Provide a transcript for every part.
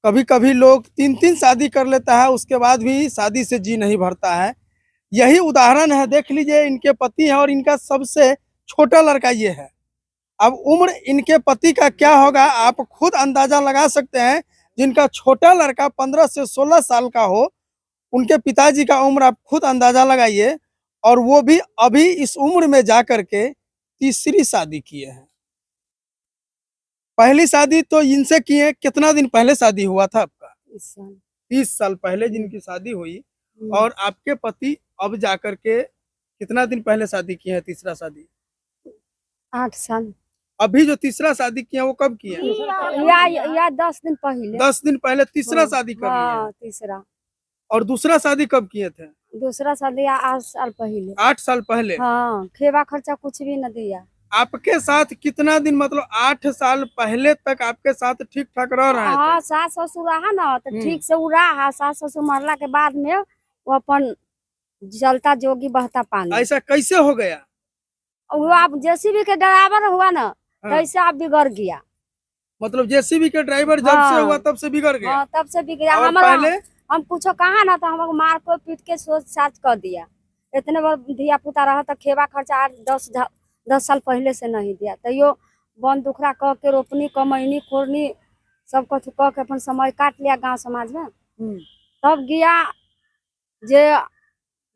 कभी कभी लोग 3-3 शादी कर लेता है, उसके बाद भी शादी से जी नहीं भरता है। यही उदाहरण है, देख लीजिए इनके पति हैं और इनका सबसे छोटा लड़का ये है। अब उम्र इनके पति का क्या होगा आप खुद अंदाजा लगा सकते हैं। जिनका छोटा लड़का 15 से 16 साल का हो, उनके पिताजी का उम्र आप खुद अंदाजा लगाइए, और वो भी अभी इस उम्र में जाकर के तीसरी शादी किए हैं। पहली शादी तो इनसे किए, कितना दिन पहले शादी हुआ था आपका? 30 साल पहले जिनकी शादी हुई, और आपके पति अब जाकर के कितना दिन पहले शादी किए हैं, तीसरा शादी? 8 साल। अभी जो तीसरा शादी किया वो कब किया? या 10 दिन पहले। 10 दिन पहले तीसरा शादी कर लिया। हाँ, तीसरा। और दूसरा शादी कब किए थे? दूसरा शादी 8 साल पहले। 8 साल पहले। हाँ, खेवा खर्चा कुछ भी न दिया। आपके साथ कितना दिन, मतलब 8 साल पहले तक आपके साथ ठीक ठाक रह रहे थे? हाँ, सास ससुर रहा ना तो ठीक से उ रहा। सास ससुर मरला के बाद में वो अपन जलता जोगी बहता पानी। ऐसा कैसे हो गया? वो आप जेसीबी के ड्राइवर हुआ ना, हाँ। कैसे आप बिगड़ गया। मतलब जेसीबी के ड्राइवर जब से हुआ तब से बिगड़ गया? हाँ, तब से बिगड़ा। और पहले हम कुछ कहा ना तो हमको मार को पीट के सोच साच कर दिया। इतने बार धिया पुता रहा तो खेवा खर्चा 10 साल पहले से नहीं दिया। तो यो बन दुखरा कह के रोपनी कमैनी खोरनी सब कुछ कह के अपन समय काट लिया गांव समाज में। तब गया जे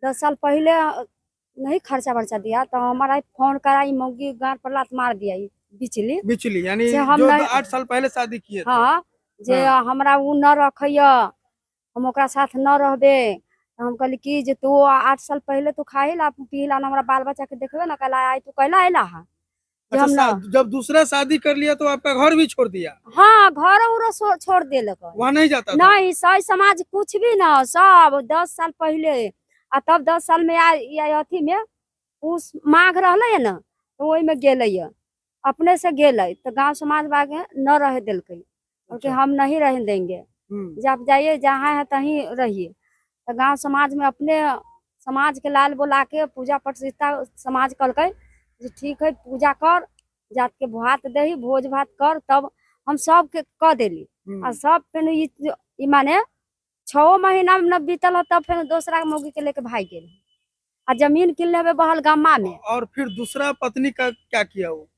10 साल पहले नहीं खर्चा वर्चा दिया तो हमारा फोन कराई मौगी गांव पर लात मार दिया बिचली यानी हम जो 8 साल पहले शादी किए थे। हाँ, जे हमरा उ न रखिया, हम ओकरा साथ न रहबे। हम कहली कि जे तू 8 साल पहले तू खाई ला पी ला, हमरा बाल बच्चा के देखबे ना कहला आई तू कहला आइला हा। अच्छा, जब दूसरा शादी कर लिया तो आपका घर भी छोड़ दिया? हाँ, घर उर छोड़ देलक। वहाँ नहीं जाता था? नहीं, सही समाज कुछ भी ना, सब 10 साल पहले। आ तब 10 साल में अथी में उस माघ रहले ना तो वही में गेले, अपने से गेले तो गांव समाज बागे न रह दिलके। क्योंकि हम नहीं रह देंगे, जब जाइए जहाँ है तहीं रहिए। तो गांव समाज में अपने समाज के लाल बुला के पूजा प्रतिष्ठा समाज कल ठीक है, पूजा कर जात के भात दही भोज भात कर, तब हम सब के कह देली। और सब फिर माने 6 महीना में न बीतल हो तब फिर दूसरा मौगी के लेके भाग गेल आ जमीन किन लेबे बहल गामा में। और फिर दूसरा पत्नी का क्या किया? वो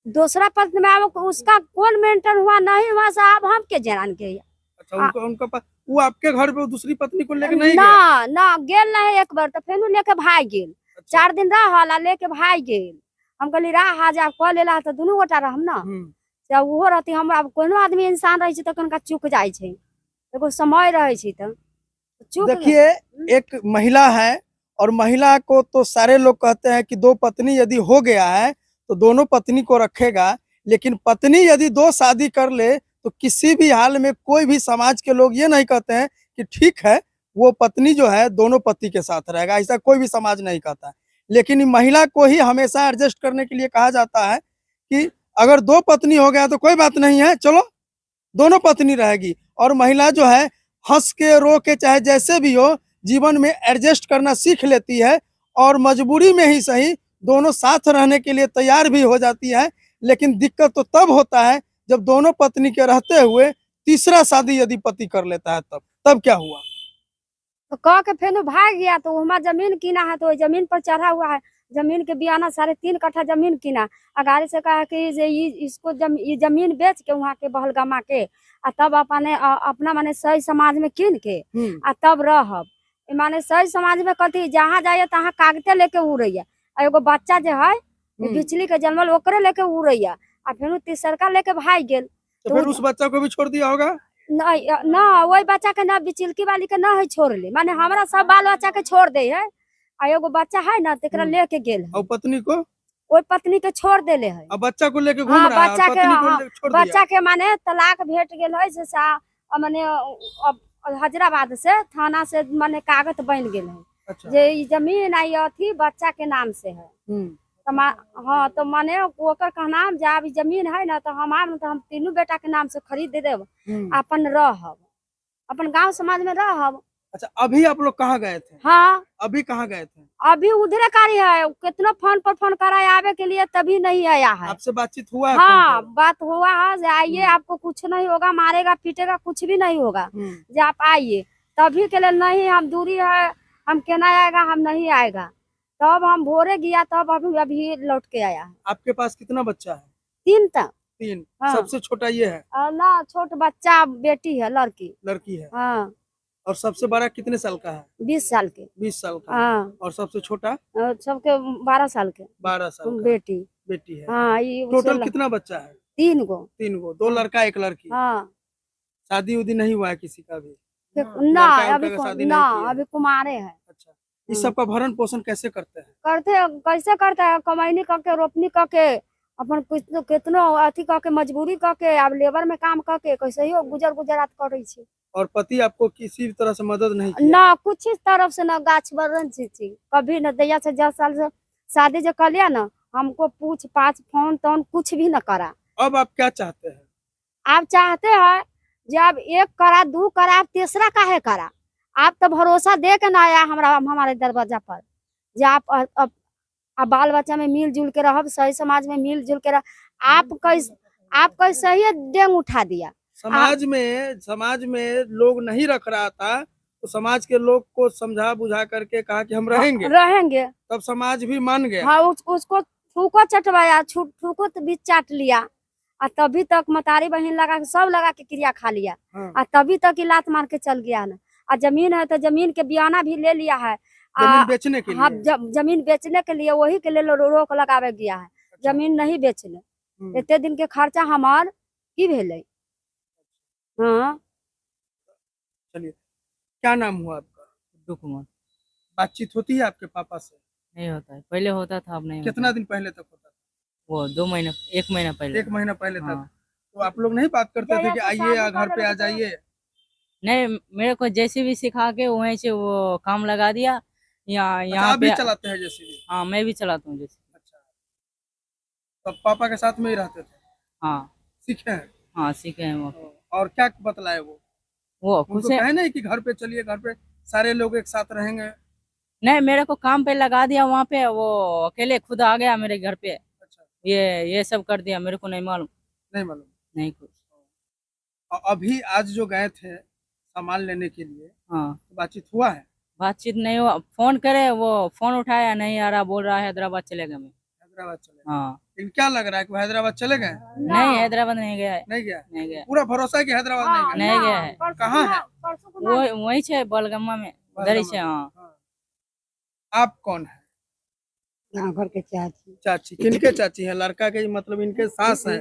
दूसरा पत्नी में उसका कौन मेंटेन हुआ नहीं हुआ साहब हम के जान के। अच्छा, उनका वो आपके घर पे दूसरी पत्नी को लेके नहीं गया? ना गेल नहीं, एक बार तो फिर लेके भाग गेल। 4 दिन रहा लेके भाग गेल। हम कहली रहा जा कह लेला तो दोनों गोटा रहम ना, जब वो रहती हम। अब कोनो आदमी इंसान रहे तो कनका चुक जाए छे, एगो समय रहे तो चुक। देखिए, एक महिला है और महिला को तो सारे लोग कहते हैं कि 2 पत्नी यदि हो गया है तो दोनों पत्नी को रखेगा, लेकिन पत्नी यदि 2 शादी कर ले तो किसी भी हाल में कोई भी समाज के लोग ये नहीं कहते हैं कि ठीक है वो पत्नी जो है दोनों पति के साथ रहेगा, ऐसा कोई भी समाज नहीं कहता है। लेकिन महिला को ही हमेशा एडजस्ट करने के लिए कहा जाता है कि अगर 2 पत्नी हो गया तो कोई बात नहीं है, चलो दोनों पत्नी रहेगी। और महिला जो है हंस के रो के चाहे जैसे भी हो जीवन में एडजस्ट करना सीख लेती है, और मजबूरी में ही सही दोनों साथ रहने के लिए तैयार भी हो जाती है। लेकिन दिक्कत तो तब होता है जब दोनों पत्नी के रहते हुए तीसरा शादी यदि पति कर लेता है, तब क्या हुआ? तो कह के फिर भाग गया। तो हमारा जमीन किना है तो जमीन पर चढ़ा हुआ है, जमीन के बियाना 3.5 कट्ठा जमीन किना। अगाड़ी से कहा कि इसको ये जमीन बेच के वहाँ के बहलगामा के आ तब अपना माने सही समाज में किन के आ तब रहब। माने सही समाज में कथी जहाँ जाइए तहाँ कागते लेके उड़ैया। एगो बच्चा जो है बिचली के जन्मल ओकरे लेके उड़ैया आ फिर तीसरका लेके भाग गेल। तो फिर उस बच्चा को भी छोड़ दिया होगा? नहीं ना, वही बच्चा के ना बिचलकी वाली के ना है छोड़ ले, माने हमारा सब बाल बच्चा के छोड़ दे है। आ एगो बच्चा है ना तेकरा लेके गेल है। और पत्नी को? वो पत्नी के छोड़ देले है। अब बच्चा को लेके घूम रहा है, बच्चा के माने तलाक भेट गेल है से माने हैदराबाद से थाना से माने कागज बन गेल है। अच्छा। जे जमीन आई अथी बच्चा के नाम से है। तो हाँ, तो माने ओकर का नाम जब जमीन है ना तो हम तीनों बेटा के नाम से खरीद दे देब, अपन रहब, अपन गांव समाज में रहब। अच्छा, अभी आप लोग कहाँ गए थे? हाँ अभी कहाँ गए थे? अभी उधरे कारी है, कितना फोन पर फोन कराए आवे के लिए, तभी नहीं आया है। आपसे बातचीत हुआ है हाँ फोन पर? बात हुआ है जे आइए, आपको कुछ नहीं होगा, मारेगा पीटेगा कुछ भी नहीं होगा, जे आप आइए। तभी के लिए नहीं, हम दूरी है, हम कहना आएगा, हम नहीं आएगा। तब हम भोरे गया, तब अभी अभी लौट के आया है। आपके पास कितना बच्चा है? 3 तक। 3। हाँ। सबसे छोटा ये है? और ना छोट बच्चा बेटी है, लड़की। लड़की है। हाँ और सबसे बड़ा कितने साल का है? 20 साल के। 20 साल का है। हाँ और सबसे छोटा? और सबके 12 साल के 12 साल का बेटी। बेटी है। हाँ ये टोटल कितना बच्चा है? 3 गो। 3 गो, 2 हाँ। लड़का 1 लड़की। हाँ शादी उदी नहीं हुआ है किसी का भी? ना लड़का अभी उड़का का शादी ना नहीं किया है? अभी कुमारे हैं। अच्छा, इस सब का भरण पोषण कैसे करते हैं? कैसे करते हैं, कमाईनी करके, रोपनी करके, अपन कितनो अथी करके, मजबूरी करके, अब लेबर में काम करके कैसे ही गुजरात करे छी। और पति आपको किसी भी तरह से मदद नहीं किया? ना कुछ इस तरफ से, ना गाछ बरन छी कभी न, दैया से 10 साल से शादी जो कर लिया ना, हमको पूछ पाछ फोन तोन कुछ भी न करा। अब आप क्या चाहते हैं? आप चाहते हैं जब 1 करा 2 करा, आप तीसरा काहे करा? आप तो भरोसा दे के ना आया हमारे दरवाजा पर, जो आप अब बाल बच्चा में मिलजुल के रह, सही समाज में मिलजुल के रह। आप कैसे ही डेंग उठा दिया। समाज में लोग नहीं रख रहा था, तो समाज के लोग को समझा बुझा करके कहा कि हम रहेंगे, तब समाज भी मान गया। हाँ उसको थूको चटवाया, थूको तो भी चाट लिया, और तभी तक मतारी बहन लगा के, सब लगा के क्रिया खा लिया। हाँ। और तभी तक लात मार के चल गया ना। और जमीन है तो जमीन के बयाना भी ले लिया है, जमीन बेचने के हाँ लिए? जमीन बेचने के लिए, वही के लिए रोक लगावे गया है। अच्छा। जमीन नहीं बेचने, इतने दिन के खर्चा हमार की भेले। हाँ चलिए, क्या नाम हुआ आपका? गुड्डू कुमार। बातचीत होती है आपके पापा से? नहीं होता है, पहले होता था, अब नहीं कितना होता। दिन पहले तक होता था? वो 2 महीने, 1 महीना पहले। 1 महीना पहले हाँ। तक? तो आप लोग नहीं बात करते थे कि आइए घर पे आ जाइए? नहीं, मेरे को जैसे भी सिखा के वहीं से वो काम लगा दिया। यहाँ आप भी पे चलाते हैं जैसे? हाँ, मैं भी चलाता हूँ जैसे। अच्छा, तब पापा के साथ में ही रहते थे? हाँ सीखे हैं? हाँ, सीखे हैं वो। और क्या बतलाए वो खुश उनको है। कहे नहीं कि घर पे चलिए, घर पे सारे लोग एक साथ रहेंगे? नहीं, मेरे को काम पे लगा दिया वहाँ पे, वो अकेले खुद आ गया मेरे घर पे। अच्छा, ये सब कर दिया, मेरे को नहीं मालूम। नहीं मालूम? नहीं कुछ। और अभी आज जो गए थे सामान लेने के लिए, हाँ, तो बातचीत हुआ है? बातचीत नहीं हुआ। फोन करे, वो फोन उठाया नहीं, आ रहा, बोल रहा है हैदराबाद चलेगा। मैं हैदराबाद चले? हाँ। लेकिन क्या लग रहा है कि वो हैदराबाद चले गए? नहीं, हैदराबाद नहीं गया है। नहीं गया? नहीं गया। पूरा भरोसा है कि हैदराबाद नहीं गया? नहीं गया है। कहाँ है? वो वही से बलगम्मा में, उधर ही से। हाँ। हाँ। आप कौन है? यहाँ घर के चाची। चाची? किनके चाची हैं? लड़का के, मतलब इनके सास हैं?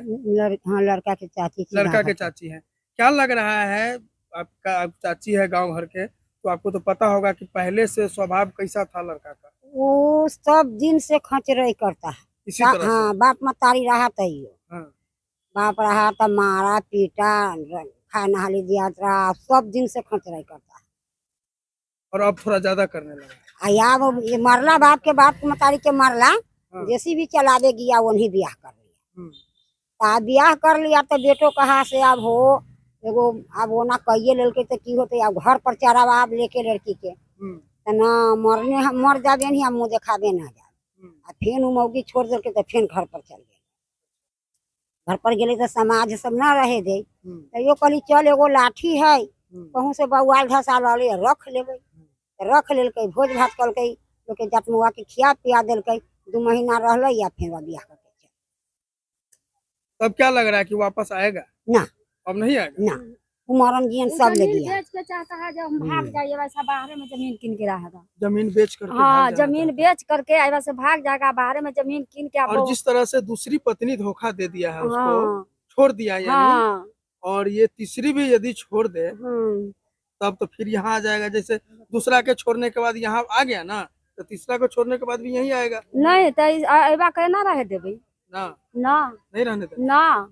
हाँ लड़का के चाची थी। लड़का के चाची हैं। क्या लग रहा है आपका, आप चाची है गांव घर के, तो आपको तो पता होगा कि पहले से स्वभाव कैसा था लड़का का? वो सब दिन से खचरई करता है। इसी तरह से? हाँ, बाप मतारी रहा तैयो। हाँ। बाप रहा तो मारा पीटा, खाए नहाली दिया रहा, सब दिन से खचरई करता है। और अब थोड़ा ज्यादा करने लगा? अब ये मरला, बाप के बाप मतारी के मरला, हाँ। जैसी भी चलावे गया वही ब्याह कर लिया। हम्म। ब्याह कर लिया तो बेटो कहा से अब हो एगो, अब वो ना कहिए लड़के तो की होते, अब घर पर चढ़ावा अब लेके लड़की के, तो ना मरने हम मर जाबे नहीं, हम मुँह देखाबे ना जाए। फिर मौगी छोड़ दे तो फिर घर पर चल गए। घर पर गए तो समाज सब ना रहे दे, तो यो कहली चल एगो लाठी है, कहूँ से बउआल धसा ला रख लेबै। रख लेलकै, भोज भात कलकै, लोग के जटमुआ के खिया पिया देलकै, 2 महीना रहलै या फिर ब्याह करके। तब क्या लग रहा है कि वापस आएगा? ना, अब नहीं आएगा? ना, कुमारन जी सब ले गया। बेच के चाहता है, जब हम भाग जाइए वैसा बाहर में जमीन किन के रहेगा। जमीन बेच करके हाँ, भाग जाना जमीन चाहता बेच करके वैसे भाग जाएगा, बाहर में जमीन किन के। है। और जिस तरह से दूसरी पत्नी धोखा दे दिया है उसको, हाँ छोड़ दिया यानी, हाँ और ये तीसरी भी यदि छोड़ दे तब तो फिर यहाँ आ जाएगा। जैसे दूसरा के छोड़ने के बाद यहाँ आ गया ना, तो तीसरा को छोड़ने के बाद भी यहीं आएगा। नहीं तो कहना रहे देवे ना, ना, नहीं रहने दे। ना